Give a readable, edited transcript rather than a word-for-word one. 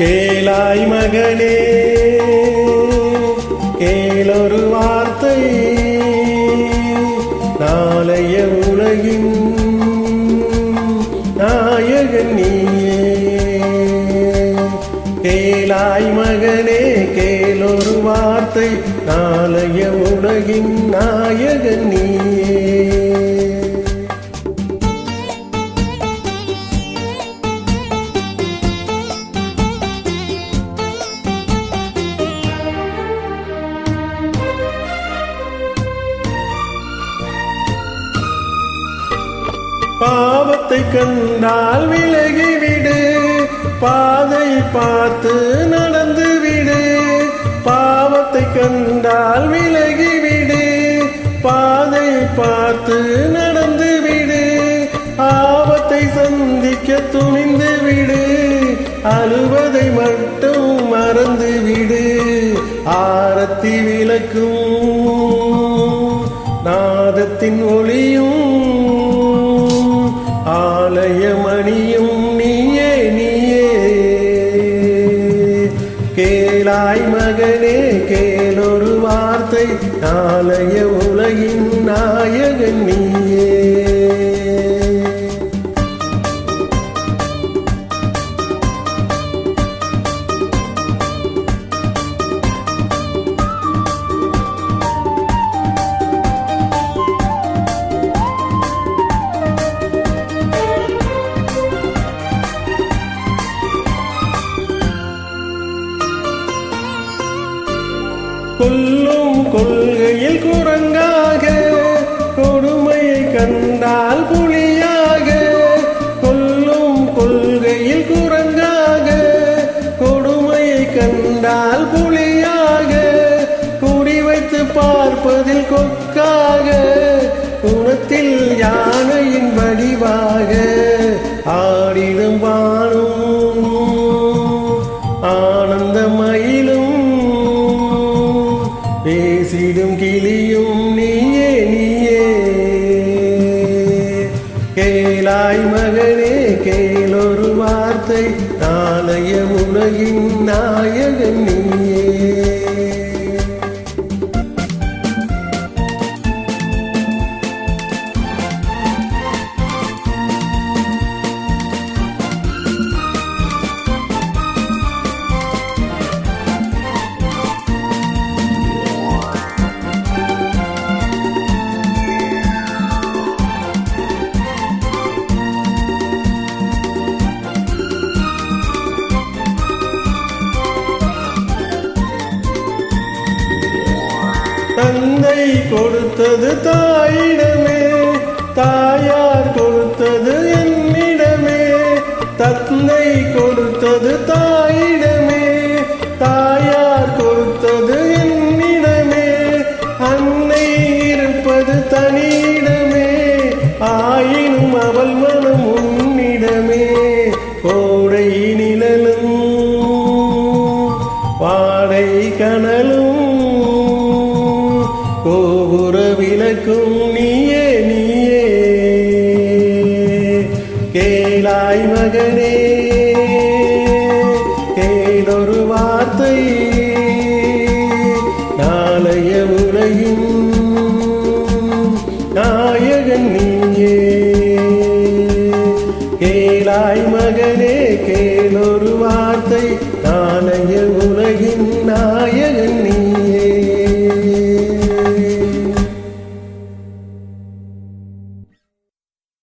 கேளாய் மகனே கேளொரு வார்த்தை, நாளைய உலகின் நாயகன் நீயே. கேளாய் மகனே கேளொரு வார்த்தை, நாளைய உலகின் நாயகன் நீயே. பாவத்தை கண்டால் விலகிவிடு, பாதை பார்த்து நடந்து விடு. பாவத்தை கண்டால் விலகிவிடு, பாதை பார்த்து நடந்து விடு. ஆபத்தை சந்திக்க துணிந்து விடு, அழுவதை மட்டும் மறந்து விடு. ஆரத்தி விளக்கும் நாதத்தின் ஒளியும் ஆலயமணியும் நீயே நீயே. கேளாய் மகனே கேளொரு வார்த்தை, நாளைய உலகின் நாயகன் நீயே. கொல்லும் கொள்கையில் குரங்காக, கொடுமையை கண்டால் புலியாக. கொல்லும் கொள்கையில் குரங்காக, கொடுமையை கண்டால் புலியாக. குறிவைத்து பார்ப்பதில் கொக்காக, குணத்தில் யானையின் வடிவாக. ஆடிடும் வானும் ஆனந்த மயிலும், பேசிடும் கிளியும் நீயே நீயே. கேளாய் மகனே கேளொரு வார்த்தை, நாளைய உலகின் நாயகன் நீயே. தந்தை கொடுத்தது தாயிடமே, தாயார் கொடுத்தது என்னிடமே. தந்தை கொடுத்தது தாயிடமே, தாயார் கொடுத்தது என்னிடமே. அன்னை இருப்பது தனியிடமே, ஆயினும் அவள் மனம் உன்னிடமே. கோடை நிழலும் வாடை கனலும், கோபுர விளக்கும் நீயே நீயே. கேளாய் மகனே கேளொரு வார்த்தை, நாளைய உலகின் நாயகன் நீயே. கேளாய் மகனே கேளொரு வார்த்தை.